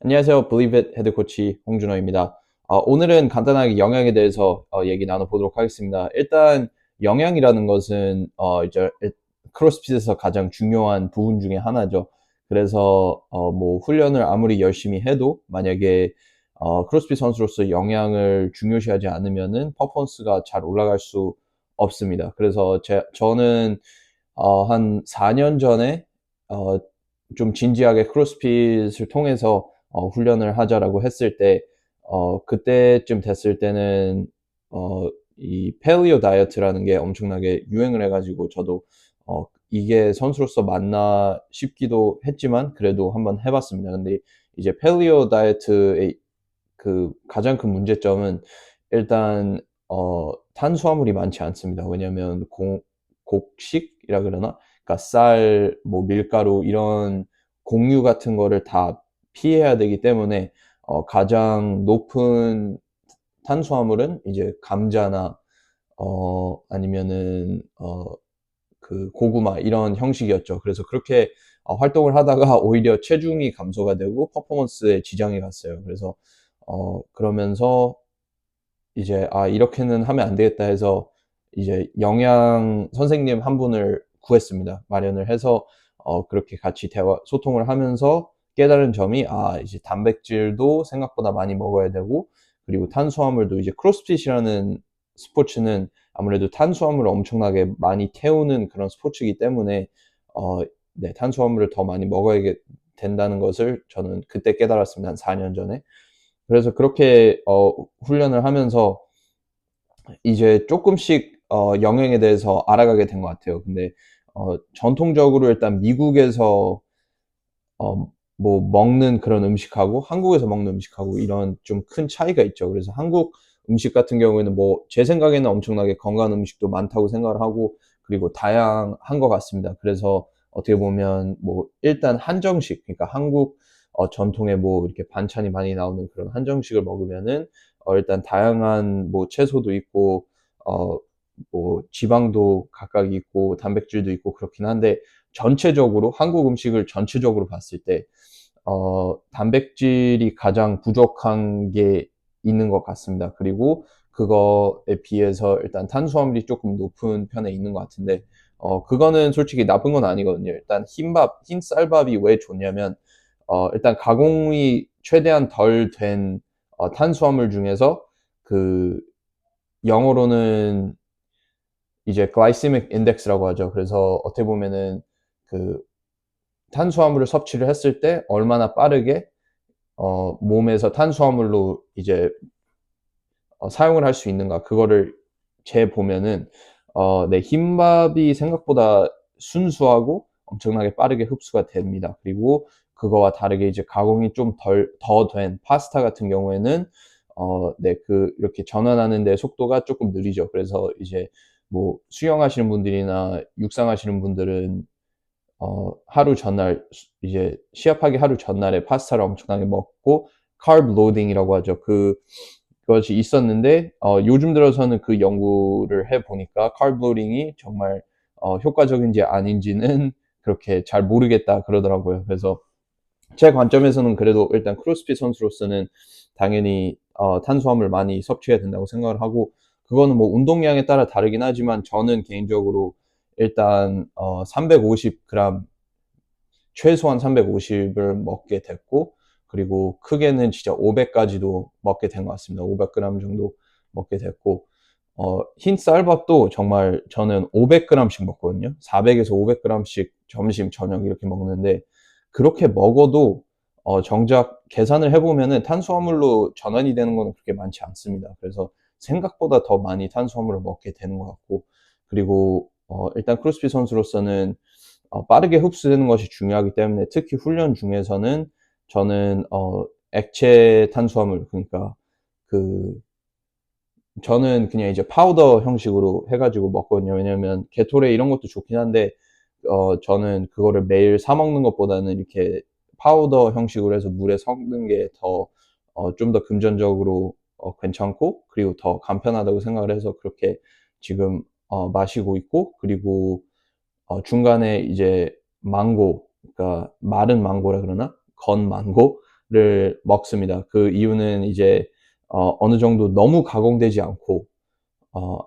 안녕하세요. Believe It 헤드 코치 홍준호입니다. 오늘은 간단하게 영양에 대해서 얘기 나눠보도록 하겠습니다. 일단 영양이라는 것은 이제 크로스핏에서 가장 중요한 부분 중에 하나죠. 그래서 뭐 훈련을 아무리 열심히 해도 만약에 크로스핏 선수로서 영양을 중요시하지 않으면은 퍼포먼스가 잘 올라갈 수 없습니다. 그래서 저는 한 4년 전에 어, 좀 진지하게 크로스핏을 통해서 훈련을 하자라고 했을 때, 그때쯤 됐을 때는, 어, 이 팔리오 다이어트라는 게 엄청나게 유행을 해가지고 저도, 이게 선수로서 맞나 싶기도 했지만 그래도 한번 해봤습니다. 근데 이제 팔리오 다이어트의 그 가장 큰 문제점은 일단, 탄수화물이 많지 않습니다. 왜냐면 곡식이라 그러나? 그러니까 쌀, 뭐 밀가루 이런 곡류 같은 거를 다 피해야 되기 때문에 가장 높은 탄수화물은 이제 감자나 아니면은 그 고구마 이런 형식이었죠. 그래서 그렇게 활동을 하다가 오히려 체중이 감소가 되고 퍼포먼스에 지장이 갔어요. 그래서 그러면서 이제 이렇게는 하면 안 되겠다 해서 이제 영양 선생님 한 분을 구했습니다. 마련을 해서 그렇게 같이 대화 소통을 하면서 깨달은 점이 이제 단백질도 생각보다 많이 먹어야 되고 그리고 탄수화물도 이제 크로스핏이라는 스포츠는 아무래도 탄수화물을 엄청나게 많이 태우는 그런 스포츠이기 때문에 어, 네, 탄수화물을 더 많이 먹어야 된다는 것을 저는 그때 깨달았습니다. 한 4년 전에. 그래서 그렇게 훈련을 하면서 이제 조금씩 영양에 대해서 알아가게 된 것 같아요. 근데 전통적으로 일단 미국에서 뭐 먹는 그런 음식하고 한국에서 먹는 음식하고 이런 좀 큰 차이가 있죠. 그래서 한국 음식 같은 경우에는 뭐 제 생각에는 엄청나게 건강한 음식도 많다고 생각을 하고 그리고 다양한 것 같습니다. 그래서 어떻게 보면 뭐 일단 한정식, 그러니까 한국 전통의 뭐 이렇게 반찬이 많이 나오는 그런 한정식을 먹으면은 일단 다양한 뭐 채소도 있고 어 뭐 지방도 각각 있고 단백질도 있고 그렇긴 한데 전체적으로 한국 음식을 전체적으로 봤을 때 단백질이 가장 부족한 게 있는 것 같습니다. 그리고 그거에 비해서 일단 탄수화물이 조금 높은 편에 있는 것 같은데, 그거는 솔직히 나쁜 건 아니거든요. 일단 흰 쌀밥이 왜 좋냐면, 일단 가공이 최대한 덜 된 탄수화물 중에서 그 영어로는 이제 glycemic index라고 하죠. 그래서 어떻게 보면은 그 탄수화물을 섭취를 했을 때 얼마나 빠르게 몸에서 탄수화물로 이제 사용을 할 수 있는가 그거를 재보면은 네, 흰밥이 생각보다 순수하고 엄청나게 빠르게 흡수가 됩니다. 그리고 그거와 다르게 이제 가공이 좀 더 된 파스타 같은 경우에는 네, 이렇게 전환하는 데 속도가 조금 느리죠. 그래서 이제 뭐 수영하시는 분들이나 육상하시는 분들은 하루 전날 이제 시합하기 하루 전날에 파스타를 엄청나게 먹고 carb loading이라고 하죠. 그것이 있었는데 요즘 들어서는 그 연구를 해 보니까 carb loading이 정말 효과적인지 아닌지는 그렇게 잘 모르겠다 그러더라고요. 그래서 제 관점에서는 그래도 일단 크로스핏 선수로서는 당연히 탄수화물 많이 섭취해야 된다고 생각을 하고 그거는 뭐 운동량에 따라 다르긴 하지만 저는 개인적으로 일단 350g 최소한 350을 먹게 됐고 그리고 크게는 진짜 500까지도 먹게 된 것 같습니다. 500g 정도 먹게 됐고 흰 쌀밥도 정말 저는 500g씩 먹거든요. 400에서 500g씩 점심, 저녁 이렇게 먹는데 그렇게 먹어도 정작 계산을 해보면은 탄수화물로 전환이 되는 건 그렇게 많지 않습니다. 그래서 생각보다 더 많이 탄수화물을 먹게 되는 것 같고 그리고 일단 크로스핏 선수로서는 빠르게 흡수되는 것이 중요하기 때문에 특히 훈련 중에서는 저는 액체 탄수화물 그러니까 그 저는 그냥 이제 파우더 형식으로 해가지고 먹거든요. 왜냐면 게토레 이런 것도 좋긴 한데 저는 그거를 매일 사 먹는 것보다는 이렇게 파우더 형식으로 해서 물에 섞는 게 더 좀 더 금전적으로 괜찮고 그리고 더 간편하다고 생각을 해서 그렇게 지금 마시고 있고 그리고 중간에 이제 망고, 그러니까 마른 망고라 그러나? 건 망고? 를 먹습니다. 그 이유는 이제 어느 정도 너무 가공되지 않고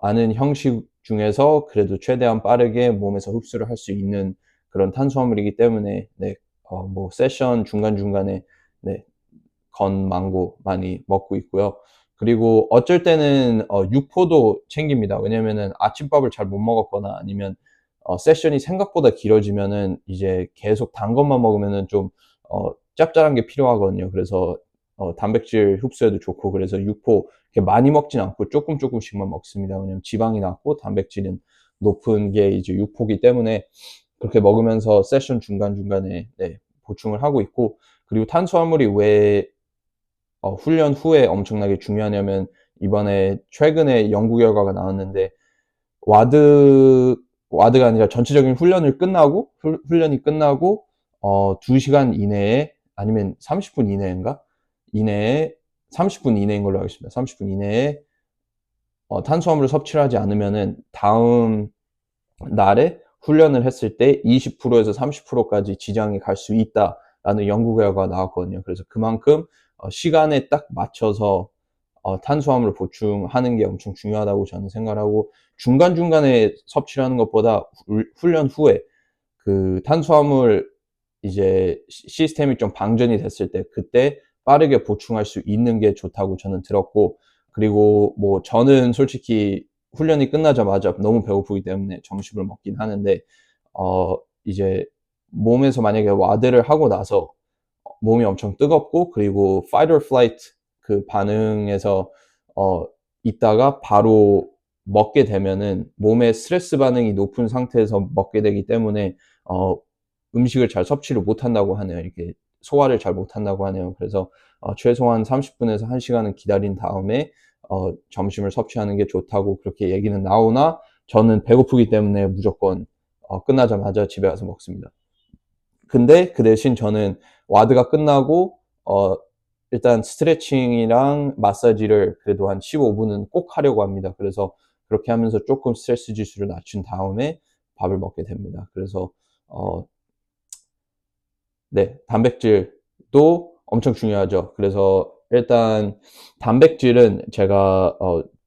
아는 형식 중에서 그래도 최대한 빠르게 몸에서 흡수를 할 수 있는 그런 탄수화물이기 때문에 네, 뭐 세션 중간중간에 네, 건 망고 많이 먹고 있고요. 그리고 어쩔 때는 육포도 챙깁니다. 왜냐면은 아침밥을 잘 못 먹었거나 아니면 세션이 생각보다 길어지면은 이제 계속 단 것만 먹으면은 좀 짭짤한 게 필요하거든요. 그래서 단백질 흡수에도 좋고 그래서 육포 이렇게 많이 먹진 않고 조금씩만 먹습니다. 왜냐면 지방이 낮고 단백질은 높은 게 이제 육포기 때문에 그렇게 먹으면서 세션 중간중간에 네, 보충을 하고 있고 그리고 탄수화물이 왜 훈련 후에 엄청나게 중요하냐면 이번에 최근에 연구 결과가 나왔는데 와드 와드가 아니라 전체적인 훈련을 끝나고 훈련이 끝나고 2시간 이내에 아니면 30분 이내인가? 이내에 30분 이내인 걸로 알겠습니다. 30분 이내에 탄수화물을 섭취를 하지 않으면은 다음 날에 훈련을 했을 때 20%에서 30%까지 지장이 갈 수 있다라는 연구 결과가 나왔거든요. 그래서 그만큼 시간에 딱 맞춰서 탄수화물을 보충하는 게 엄청 중요하다고 저는 생각을 하고 중간중간에 섭취를 하는 것보다 훈련 후에 그 탄수화물 이제 시스템이 좀 방전이 됐을 때 그때 빠르게 보충할 수 있는 게 좋다고 저는 들었고 그리고 뭐 저는 솔직히 훈련이 끝나자마자 너무 배고프기 때문에 점심을 먹긴 하는데 이제 몸에서 만약에 와드를 하고 나서 몸이 엄청 뜨겁고 그리고 fight or flight 그 반응에서 어 있다가 바로 먹게 되면은 몸의 스트레스 반응이 높은 상태에서 먹게 되기 때문에 어 음식을 잘 섭취를 못 한다고 하네요. 이렇게 소화를 잘 못한다고 하네요. 그래서 최소한 30분에서 1시간은 기다린 다음에 점심을 섭취하는 게 좋다고 그렇게 얘기는 나오나 저는 배고프기 때문에 무조건 끝나자마자 집에 가서 먹습니다. 근데 그 대신 저는 와드가 끝나고 일단 스트레칭이랑 마사지를 그래도 한 15분은 꼭 하려고 합니다. 그래서 그렇게 하면서 조금 스트레스 지수를 낮춘 다음에 밥을 먹게 됩니다. 그래서 어, 네, 단백질도 엄청 중요하죠. 그래서 일단 단백질은 제가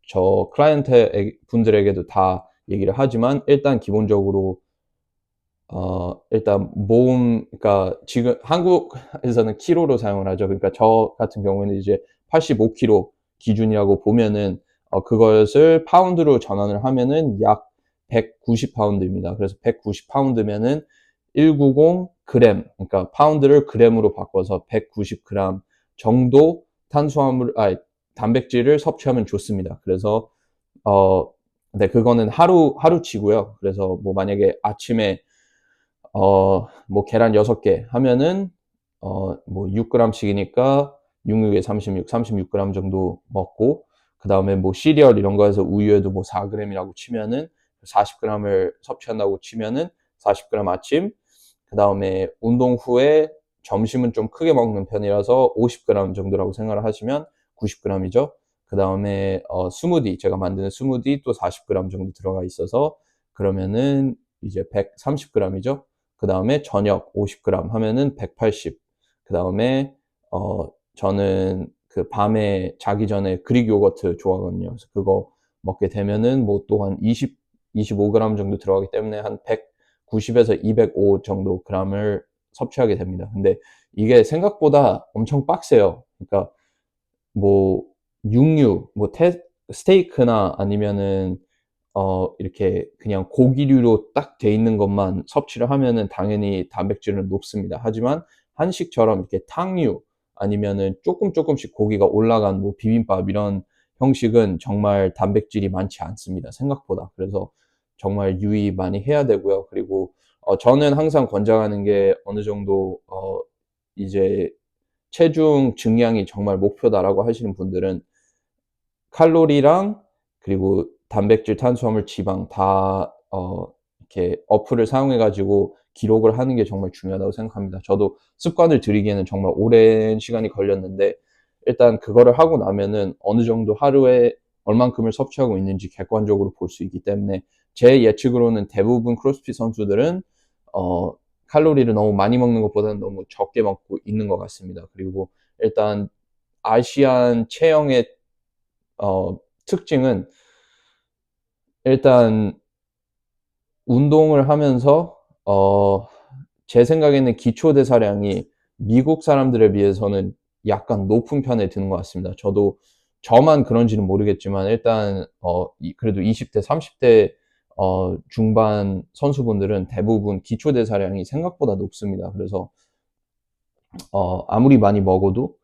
저 클라이언트 분들에게도 다 얘기를 하지만 일단 기본적으로 일단 그러니까 지금 한국에서는 키로로 사용을 하죠. 그러니까 저 같은 경우에는 이제 85kg 기준이라고 보면은 그것을 파운드로 전환을 하면은 약 190 파운드입니다. 그래서 190 파운드면은 190 그램, 그러니까 파운드를 그램으로 바꿔서 190 그램 정도 단백질을 섭취하면 좋습니다. 그래서 어, 네, 그거는 하루치고요. 그래서 뭐 만약에 아침에 뭐 계란 6개 하면은 뭐 6g씩이니까 6, 6에 36, 36g 정도 먹고 그다음에 뭐 시리얼 이런 거에서 우유에도 뭐 4g이라고 치면은 40g을 섭취한다고 치면은 40g 아침 그다음에 운동 후에 점심은 좀 크게 먹는 편이라서 50g 정도라고 생각을 하시면 90g이죠. 그다음에 스무디 제가 만드는 스무디 또 40g 정도 들어가 있어서 그러면은 이제 130g이죠. 그 다음에 저녁 50g 하면은 180. 그 다음에 저는 그 밤에 자기 전에 그릭 요거트 좋아하거든요. 그래서 그거 먹게 되면은 뭐 또 한 25g 정도 들어가기 때문에 한 190에서 205 정도 g을 섭취하게 됩니다. 근데 이게 생각보다 엄청 빡세요. 그러니까 뭐 육류, 뭐 스테이크나 아니면은 이렇게 그냥 고기류로 딱 돼 있는 것만 섭취를 하면은 당연히 단백질은 높습니다. 하지만 한식처럼 이렇게 탕류 아니면은 조금씩 고기가 올라간 뭐 비빔밥 이런 형식은 정말 단백질이 많지 않습니다. 생각보다. 그래서 정말 유의 많이 해야 되고요. 그리고 저는 항상 권장하는 게 어느 정도 이제 체중 증량이 정말 목표다라고 하시는 분들은 칼로리랑 그리고 단백질, 탄수화물, 지방 다 이렇게 어플을 사용해 가지고 기록을 하는 게 정말 중요하다고 생각합니다. 저도 습관을 들이기에는 정말 오랜 시간이 걸렸는데 일단 그거를 하고 나면은 어느 정도 하루에 얼만큼을 섭취하고 있는지 객관적으로 볼 수 있기 때문에 제 예측으로는 대부분 크로스핏 선수들은 어 칼로리를 너무 많이 먹는 것보다는 너무 적게 먹고 있는 것 같습니다. 그리고 일단 아시안 체형의 특징은 일단 운동을 하면서 제 생각에는 기초 대사량이 미국 사람들에 비해서는 약간 높은 편에 드는 것 같습니다. 저만 그런지는 모르겠지만 일단 그래도 20 대, 30대 중반 선수분들은 대부분 기초 대사량이 생각보다 높습니다. 그래서 아무리 많이 먹어도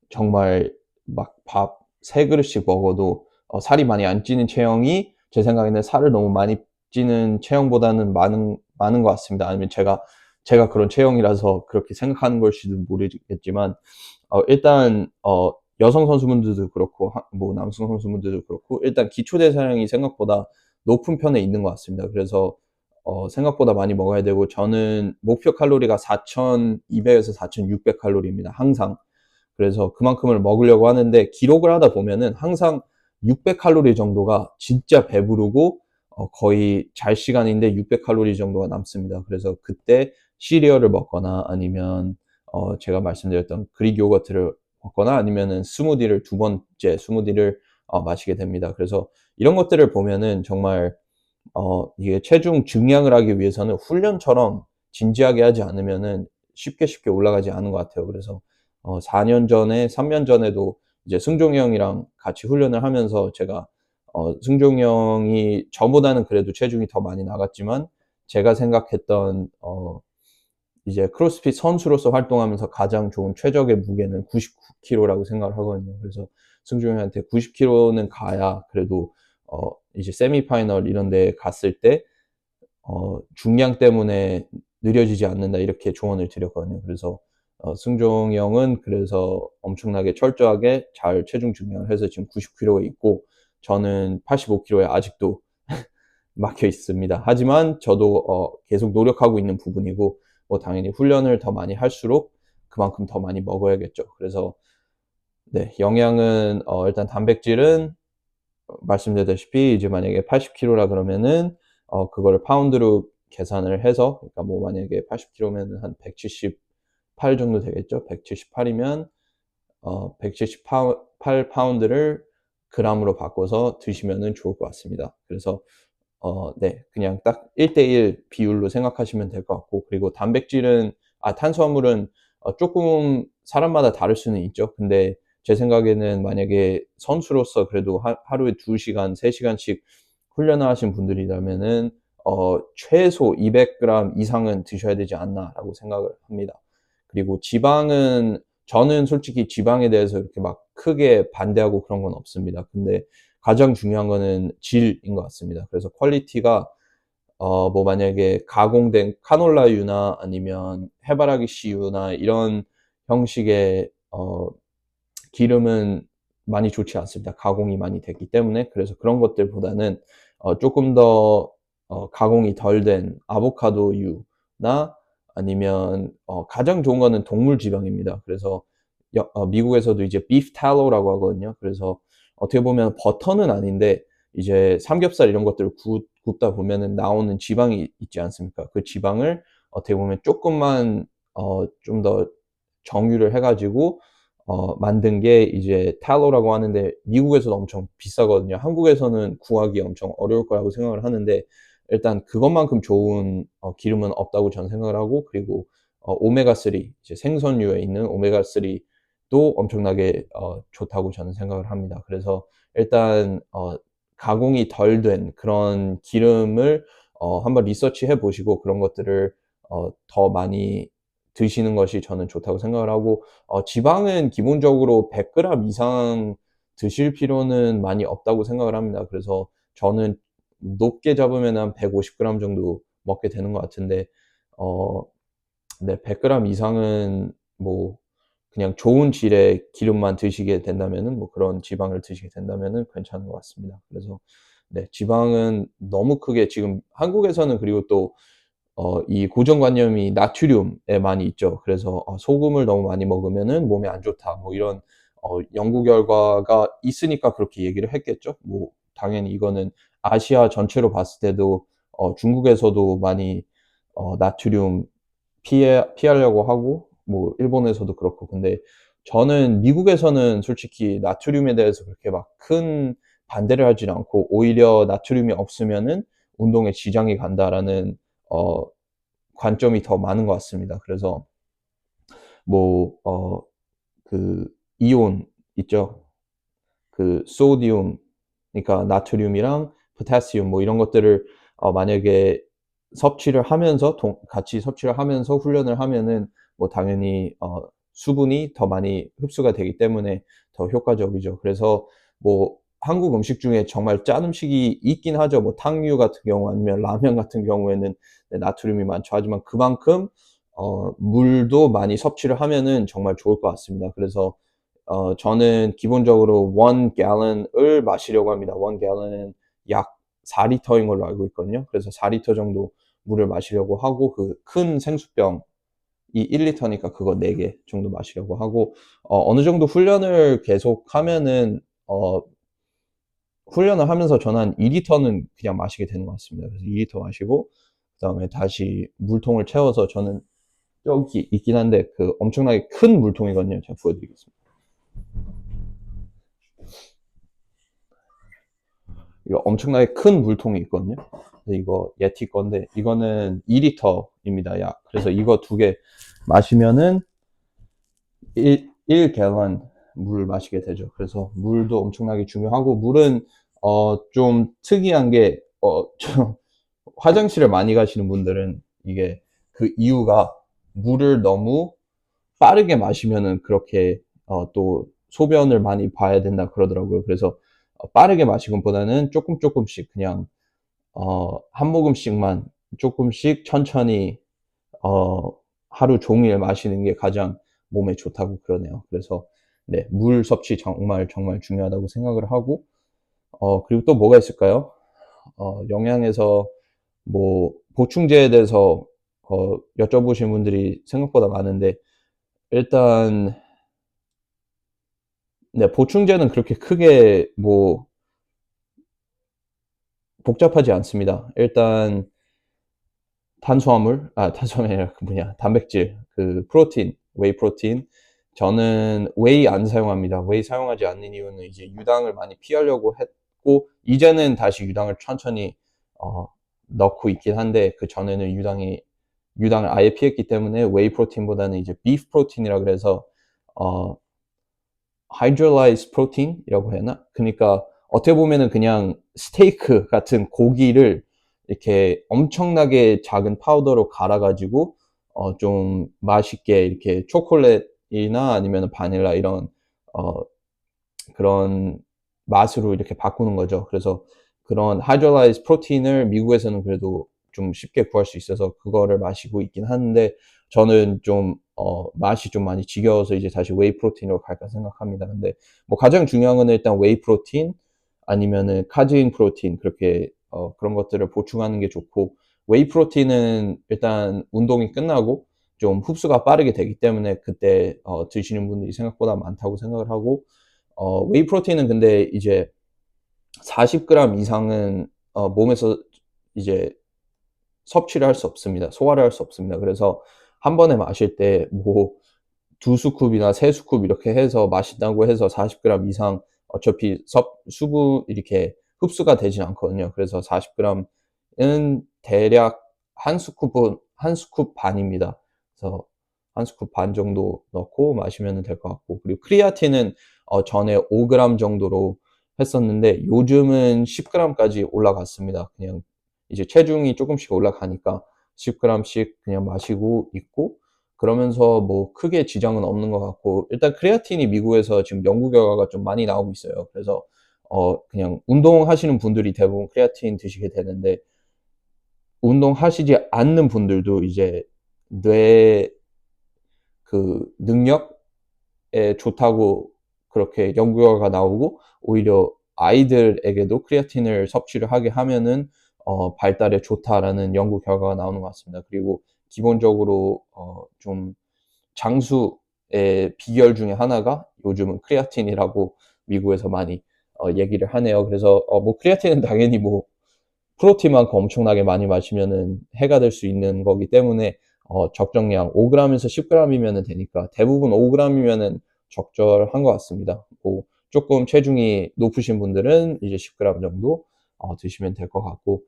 정말 막 밥 3 그릇씩 먹어도 살이 많이 안 찌는 체형이 제 생각에는 살을 너무 많이 찌는 체형보다는 많은 것 같습니다. 아니면 제가 그런 체형이라서 그렇게 생각하는 걸지도 모르겠지만 일단 여성 선수분들도 그렇고 뭐 남성 선수분들도 그렇고 일단 기초 대사량이 생각보다 높은 편에 있는 것 같습니다. 그래서 생각보다 많이 먹어야 되고 저는 목표 칼로리가 4,200에서 4,600 칼로리입니다. 항상. 그래서 그만큼을 먹으려고 하는데 기록을 하다 보면은 항상 600 칼로리 정도가 진짜 배부르고 거의 잘 시간인데 600 칼로리 정도가 남습니다. 그래서 그때 시리얼을 먹거나 아니면 제가 말씀드렸던 그릭 요거트를 먹거나 아니면은 스무디를 두 번째 스무디를 마시게 됩니다. 그래서 이런 것들을 보면은 정말 이게 체중 증량을 하기 위해서는 훈련처럼 진지하게 하지 않으면은 쉽게 올라가지 않은 것 같아요. 그래서 4년 전에, 3년 전에도 이제 승종이 형이랑 같이 훈련을 하면서 제가 승종이 형이 저보다는 그래도 체중이 더 많이 나갔지만 제가 생각했던 이제 크로스핏 선수로서 활동하면서 가장 좋은 최적의 무게는 99kg라고 생각을 하거든요. 그래서 승종이 형한테 90kg는 가야 그래도 이제 세미파이널 이런 데 갔을 때 중량 때문에 느려지지 않는다 이렇게 조언을 드렸거든요. 그래서 승종이 형은 그래서 엄청나게 철저하게 잘 체중 증량을 해서 지금 90kg에 있고 저는 85kg에 아직도 막혀 있습니다. 하지만 저도 계속 노력하고 있는 부분이고 뭐 당연히 훈련을 더 많이 할수록 그만큼 더 많이 먹어야겠죠. 그래서 네, 영양은 일단 단백질은 말씀드렸다시피 이제 만약에 80kg라 그러면은 그거를 파운드로 계산을 해서 그러니까 뭐 만약에 80kg면은 한 178 정도 되겠죠. 178이면 178 파운드를 그램으로 바꿔서 드시면은 좋을 것 같습니다. 그래서 네, 그냥 딱 1대1 비율로 생각하시면 될 것 같고 그리고 탄수화물은 조금 사람마다 다를 수는 있죠. 근데 제 생각에는 만약에 선수로서 그래도 하루에 2시간, 3시간씩 훈련을 하신 분들이라면은 최소 200g 이상은 드셔야 되지 않나라고 생각을 합니다. 그리고 저는 솔직히 지방에 대해서 이렇게 막 크게 반대하고 그런 건 없습니다. 근데 가장 중요한 거는 질인 것 같습니다. 그래서 퀄리티가 뭐 만약에 가공된 카놀라유나 아니면 해바라기 씨유나 이런 형식의 기름은 많이 좋지 않습니다. 가공이 많이 됐기 때문에. 그래서 그런 것들보다는 조금 더 가공이 덜 된 아보카도유나 아니면 가장 좋은 거는 동물 지방입니다. 그래서 미국에서도 이제 비프 탈로라고 하거든요. 그래서 어떻게 보면 버터는 아닌데 이제 삼겹살 이런 것들을 굽다 보면은 나오는 지방이 있지 않습니까? 그 지방을 어떻게 보면 조금만 좀 더 정유를 해가지고 만든 게 이제 탈로라고 하는데 미국에서도 엄청 비싸거든요. 한국에서는 구하기 엄청 어려울 거라고 생각을 하는데 일단 그것만큼 좋은 기름은 없다고 저는 생각을 하고 그리고 오메가3 이제 생선류에 있는 오메가3도 엄청나게 좋다고 저는 생각을 합니다. 그래서 일단 가공이 덜 된 그런 기름을 한번 리서치해 보시고 그런 것들을 더 많이 드시는 것이 저는 좋다고 생각을 하고 지방은 기본적으로 100g 이상 드실 필요는 많이 없다고 생각을 합니다. 그래서 저는 높게 잡으면 한 150g 정도 먹게 되는 것 같은데 어 네, 100g 이상은 뭐 그냥 좋은 질의 기름만 드시게 된다면은 뭐 그런 지방을 드시게 된다면은 괜찮은 것 같습니다. 그래서 네, 지방은 너무 크게 지금 한국에서는 그리고 또 이 고정관념이 나트륨에 많이 있죠. 그래서 소금을 너무 많이 먹으면은 몸에 안 좋다. 뭐 이런 연구 결과가 있으니까 그렇게 얘기를 했겠죠. 뭐 당연히 이거는 아시아 전체로 봤을 때도 중국에서도 많이 나트륨 피하려고 하고 뭐 일본에서도 그렇고. 근데 저는 미국에서는 솔직히 나트륨에 대해서 그렇게 막 큰 반대를 하진 않고 오히려 나트륨이 없으면은 운동에 지장이 간다라는 어 관점이 더 많은 것 같습니다. 그래서 뭐 그 이온 있죠. 그 소디움, 그러니까 나트륨이랑 포타시움 뭐 이런 것들을 만약에 섭취를 하면서 같이 섭취를 하면서 훈련을 하면은 뭐 당연히 수분이 더 많이 흡수가 되기 때문에 더 효과적이죠. 그래서 뭐 한국 음식 중에 정말 짠 음식이 있긴 하죠. 뭐 탕류 같은 경우 아니면 라면 같은 경우에는 네, 나트륨이 많죠. 하지만 그만큼 물도 많이 섭취를 하면은 정말 좋을 것 같습니다. 그래서 저는 기본적으로 1 gallon을 마시려고 합니다. 1 gallon은 약 4리터인 걸로 알고 있거든요. 그래서 4리터 정도 물을 마시려고 하고 그 큰 생수병이 1리터니까 그거 4개 정도 마시려고 하고 어느 정도 훈련을 계속하면은 훈련을 하면서 저는 한 2리터는 그냥 마시게 되는 것 같습니다. 그래서 2리터 마시고 그다음에 다시 물통을 채워서 저는 저기 있긴 한데 그 엄청나게 큰 물통이거든요. 제가 보여드리겠습니다. 이거 엄청나게 큰 물통이 있거든요. 이거 예티 건데 이거는 2리터입니다. 약. 그래서 이거 2개 마시면은 1갤런 물 마시게 되죠. 그래서 물도 엄청나게 중요하고 물은 좀 특이한 게 좀 화장실을 많이 가시는 분들은 이게 그 이유가 물을 너무 빠르게 마시면은 그렇게 또 소변을 많이 봐야 된다 그러더라고요. 그래서 빠르게 마시기보다는 조금씩 그냥 한 모금씩만 조금씩 천천히 어, 하루 종일 마시는 게 가장 몸에 좋다고 그러네요. 그래서 네, 물 섭취 정말 중요하다고 생각을 하고 그리고 또 뭐가 있을까요? 영양에서 뭐 보충제에 대해서 여쭤보신 분들이 생각보다 많은데 일단 네, 보충제는 그렇게 크게 뭐 복잡하지 않습니다. 일단 탄수화물이 아니라 그 뭐냐, 단백질, 그 프로틴, 웨이 프로틴. 저는 웨이 안 사용합니다. 웨이 사용하지 않는 이유는 이제 유당을 많이 피하려고 했고, 이제는 다시 유당을 천천히 어, 넣고 있긴 한데, 그 전에는 유당을 아예 피했기 때문에 웨이 프로틴보다는 이제 비프 프로틴이라 그래서 어, hydrolyzed protein이라고 해야 하나? 그러니까 어떻게 보면은 그냥 스테이크 같은 고기를 이렇게 엄청나게 작은 파우더로 갈아가지고 좀 맛있게 이렇게 초콜릿이나 아니면 바닐라 이런 어, 그런 맛으로 이렇게 바꾸는 거죠. 그래서 그런 hydrolyzed 프로틴을 미국에서는 그래도 좀 쉽게 구할 수 있어서 그거를 마시고 있긴 하는데 저는 좀 맛이 좀 많이 지겨워서 이제 다시 웨이 프로틴으로 갈까 생각합니다. 근데 뭐 가장 중요한 건 일단 웨이 프로틴 아니면은 카제인 프로틴 그렇게 그런 것들을 보충하는 게 좋고 웨이 프로틴은 일단 운동이 끝나고 좀 흡수가 빠르게 되기 때문에 그때 드시는 분들이 생각보다 많다고 생각을 하고 웨이 프로틴은 근데 이제 40g 이상은 몸에서 이제 섭취를 할 수 없습니다. 소화를 할 수 없습니다. 그래서 한 번에 마실 때 뭐 두 스쿱이나 세 스쿱 이렇게 해서 마신다고 해서 40g 이상 어차피 수분 이렇게 흡수가 되진 않거든요. 그래서 40g은 대략 한 스쿱 반입니다. 그래서 한 스쿱 반 정도 넣고 마시면 될 것 같고 그리고 크리아틴은 전에 5g 정도로 했었는데 요즘은 10g까지 올라갔습니다. 그냥 이제 체중이 조금씩 올라가니까 10g씩 그냥 마시고 있고 그러면서 뭐 크게 지장은 없는 것 같고 일단 크레아틴이 미국에서 지금 연구 결과가 좀 많이 나오고 있어요. 그래서 그냥 운동하시는 분들이 대부분 크레아틴 드시게 되는데 운동하시지 않는 분들도 이제 뇌 그 능력에 좋다고 그렇게 연구 결과가 나오고 오히려 아이들에게도 크레아틴을 섭취를 하게 하면은 발달에 좋다라는 연구 결과가 나오는 것 같습니다. 그리고 기본적으로 좀 장수의 비결 중에 하나가 요즘은 크레아틴이라고 미국에서 많이 얘기를 하네요. 그래서 뭐 크레아틴은 당연히 뭐 프로틴만큼 엄청나게 많이 마시면은 해가 될 수 있는 거기 때문에 적정량 5g에서 10g이면 되니까 대부분 5g이면 적절한 것 같습니다. 뭐 조금 체중이 높으신 분들은 이제 10g 정도 드시면 될 것 같고,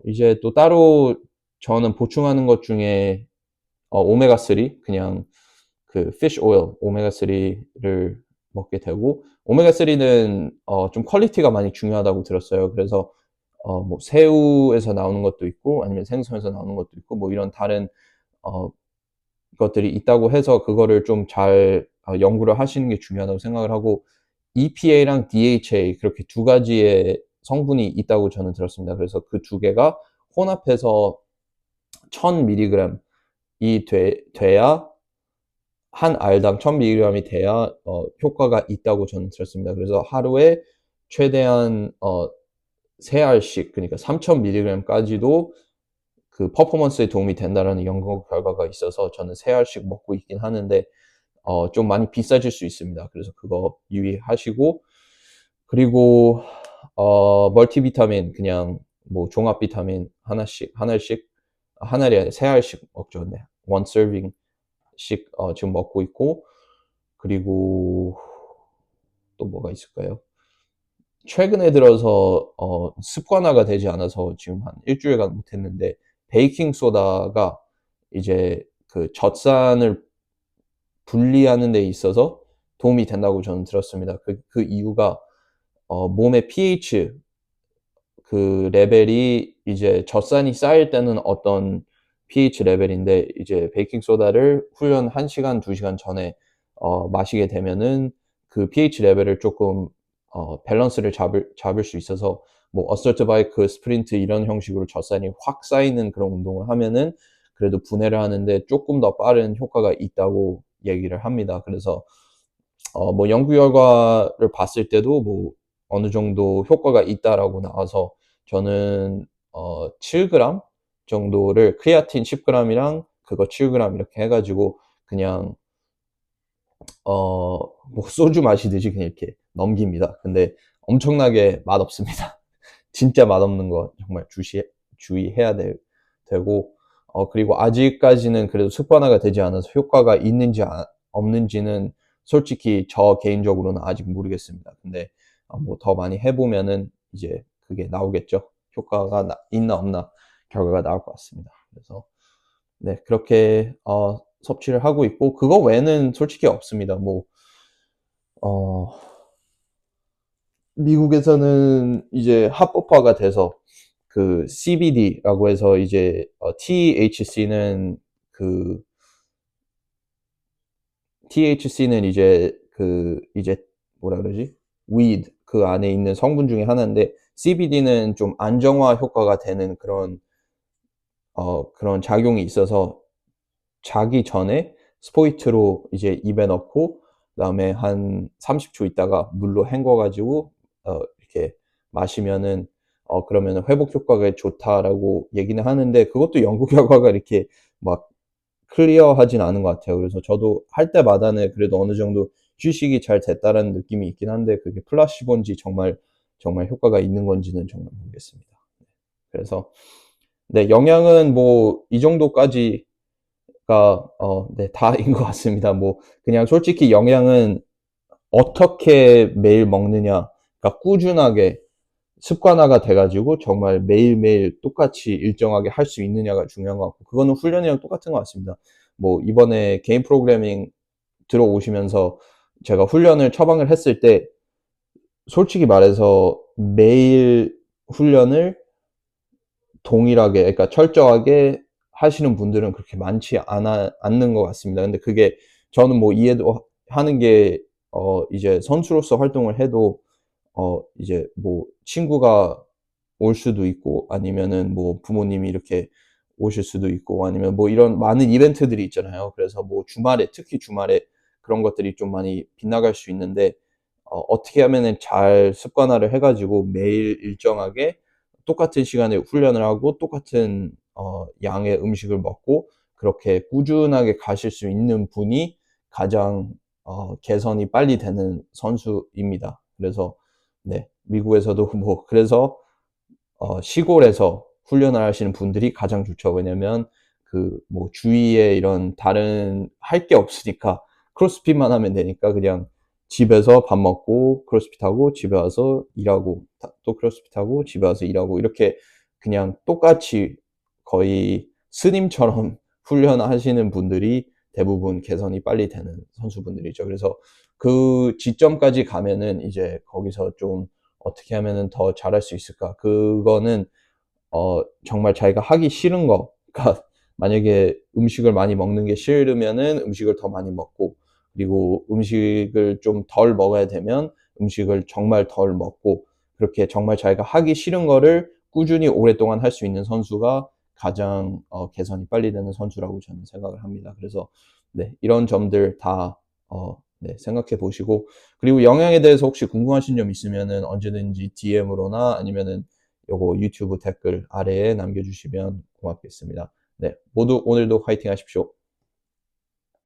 이제 또 따로 저는 보충하는 것 중에 오메가3 그냥 그 fish oil 오메가3를 먹게 되고, 오메가3는 좀 퀄리티가 많이 중요하다고 들었어요. 그래서 뭐 새우에서 나오는 것도 있고 아니면 생선에서 나오는 것도 있고 뭐 이런 다른 어, 것들이 있다고 해서 그거를 좀 잘 연구를 하시는 게 중요하다고 생각을 하고, EPA랑 DHA 그렇게 두 가지의 성분이 있다고 저는 들었습니다. 그래서 그 두 개가 혼합해서 1000mg이 돼야 한 알당 1000mg이 돼야 효과가 있다고 저는 들었습니다. 그래서 하루에 최대한 3알씩 그러니까 3000mg까지도 그 퍼포먼스에 도움이 된다라는 연구 결과가 있어서 저는 3알씩 먹고 있긴 하는데 좀 많이 비싸질 수 있습니다. 그래서 그거 유의하시고, 그리고 멀티비타민 그냥 뭐 종합 비타민 하나씩 한 알에 3알씩 먹죠. 네. 원 서빙씩 지금 먹고 있고, 그리고 또 뭐가 있을까요? 최근에 들어서 습관화가 되지 않아서 지금 한 일주일간 못했는데, 베이킹 소다가 이제 그 젖산을 분리하는 데 있어서 도움이 된다고 저는 들었습니다. 그 이유가 몸의 pH 그 레벨이 이제 젖산이 쌓일 때는 어떤 pH 레벨인데, 이제 베이킹 소다를 훈련 1시간, 2시간 전에 마시게 되면은 그 pH 레벨을 조금 밸런스를 잡을 수 있어서, 뭐 어설트 바이크, 스프린트 이런 형식으로 젖산이 확 쌓이는 그런 운동을 하면은 그래도 분해를 하는데 조금 더 빠른 효과가 있다고 얘기를 합니다. 그래서 뭐 연구 결과를 봤을 때도 뭐 어느 정도 효과가 있다라고 나와서 저는 7g 정도를 크레아틴 10g이랑 그거 7g 이렇게 해가지고 그냥 뭐 소주 마시듯이 그냥 이렇게 넘깁니다. 근데 엄청나게 맛없습니다. 진짜 맛없는 거 정말 주의해야 되고, 그리고 아직까지는 그래도 습관화가 되지 않아서 효과가 있는지 없는지는 솔직히 저 개인적으로는 아직 모르겠습니다. 근데 뭐 더 많이 해보면은 이제 그게 나오겠죠. 효과가 있나 없나 결과가 나올 것 같습니다. 그래서 네, 그렇게 섭취를 하고 있고, 그거 외에는 솔직히 없습니다. 뭐 어, 미국에서는 이제 합법화가 돼서 그 CBD라고 해서 이제 THC는 그 THC는 이제 뭐라 그러지? weed 그 안에 있는 성분 중에 하나인데, CBD는 좀 안정화 효과가 되는 그런 작용이 있어서 자기 전에 스포이트로 이제 입에 넣고 그다음에 한 30초 있다가 물로 헹궈가지고 이렇게 마시면은 그러면 회복 효과가 좋다라고 얘기는 하는데, 그것도 연구 결과가 이렇게 막 클리어하진 않은 것 같아요. 그래서 저도 할 때마다는 그래도 어느 정도 휴식이 잘 됐다라는 느낌이 있긴 한데, 그게 플라시본지 정말 효과가 있는 건지는 정말 모르겠습니다. 그래서 네, 영양은 뭐 이 정도까지 네, 다인 것 같습니다. 뭐, 그냥 솔직히 영양은 어떻게 매일 먹느냐, 그러니까 꾸준하게 습관화가 돼가지고 정말 매일매일 똑같이 일정하게 할 수 있느냐가 중요한 것 같고, 그거는 훈련이랑 똑같은 것 같습니다. 뭐, 이번에 개인 프로그래밍 들어오시면서 제가 훈련을 처방을 했을 때, 솔직히 말해서 매일 훈련을 동일하게, 그러니까 철저하게 하시는 분들은 그렇게 많지 않는 것 같습니다. 근데 그게 저는 뭐 이해도 하는 게, 이제 선수로서 활동을 해도, 이제 뭐 친구가 올 수도 있고, 아니면은 뭐 부모님이 이렇게 오실 수도 있고, 아니면 뭐 이런 많은 이벤트들이 있잖아요. 그래서 뭐 특히 주말에 그런 것들이 좀 많이 빗나갈 수 있는데, 어떻게 하면은 잘 습관화를 해가지고 매일 일정하게 똑같은 시간에 훈련을 하고 똑같은 양의 음식을 먹고 그렇게 꾸준하게 가실 수 있는 분이 가장 개선이 빨리 되는 선수입니다. 그래서 네, 미국에서도 뭐 그래서 시골에서 훈련을 하시는 분들이 가장 좋죠. 왜냐면 그 뭐 주위에 이런 다른 할 게 없으니까 크로스핏만 하면 되니까 그냥 집에서 밥 먹고 크로스핏하고 집에 와서 일하고 또 크로스핏하고 집에 와서 일하고 이렇게 그냥 똑같이 거의 스님처럼 훈련하시는 분들이 대부분 개선이 빨리 되는 선수분들이죠. 그래서 그 지점까지 가면은 이제 거기서 좀 어떻게 하면은 더 잘할 수 있을까? 그거는 정말 자기가 하기 싫은 거, 그러니까 만약에 음식을 많이 먹는 게 싫으면은 음식을 더 많이 먹고, 그리고 음식을 좀 덜 먹어야 되면 음식을 정말 덜 먹고, 그렇게 정말 자기가 하기 싫은 거를 꾸준히 오랫동안 할 수 있는 선수가 가장 개선이 빨리 되는 선수라고 저는 생각을 합니다. 그래서 네, 이런 점들 다 네, 생각해 보시고, 그리고 영양에 대해서 혹시 궁금하신 점 있으면은 언제든지 DM으로나 아니면은 요거 유튜브 댓글 아래에 남겨주시면 고맙겠습니다. 네, 모두 오늘도 화이팅 하십시오.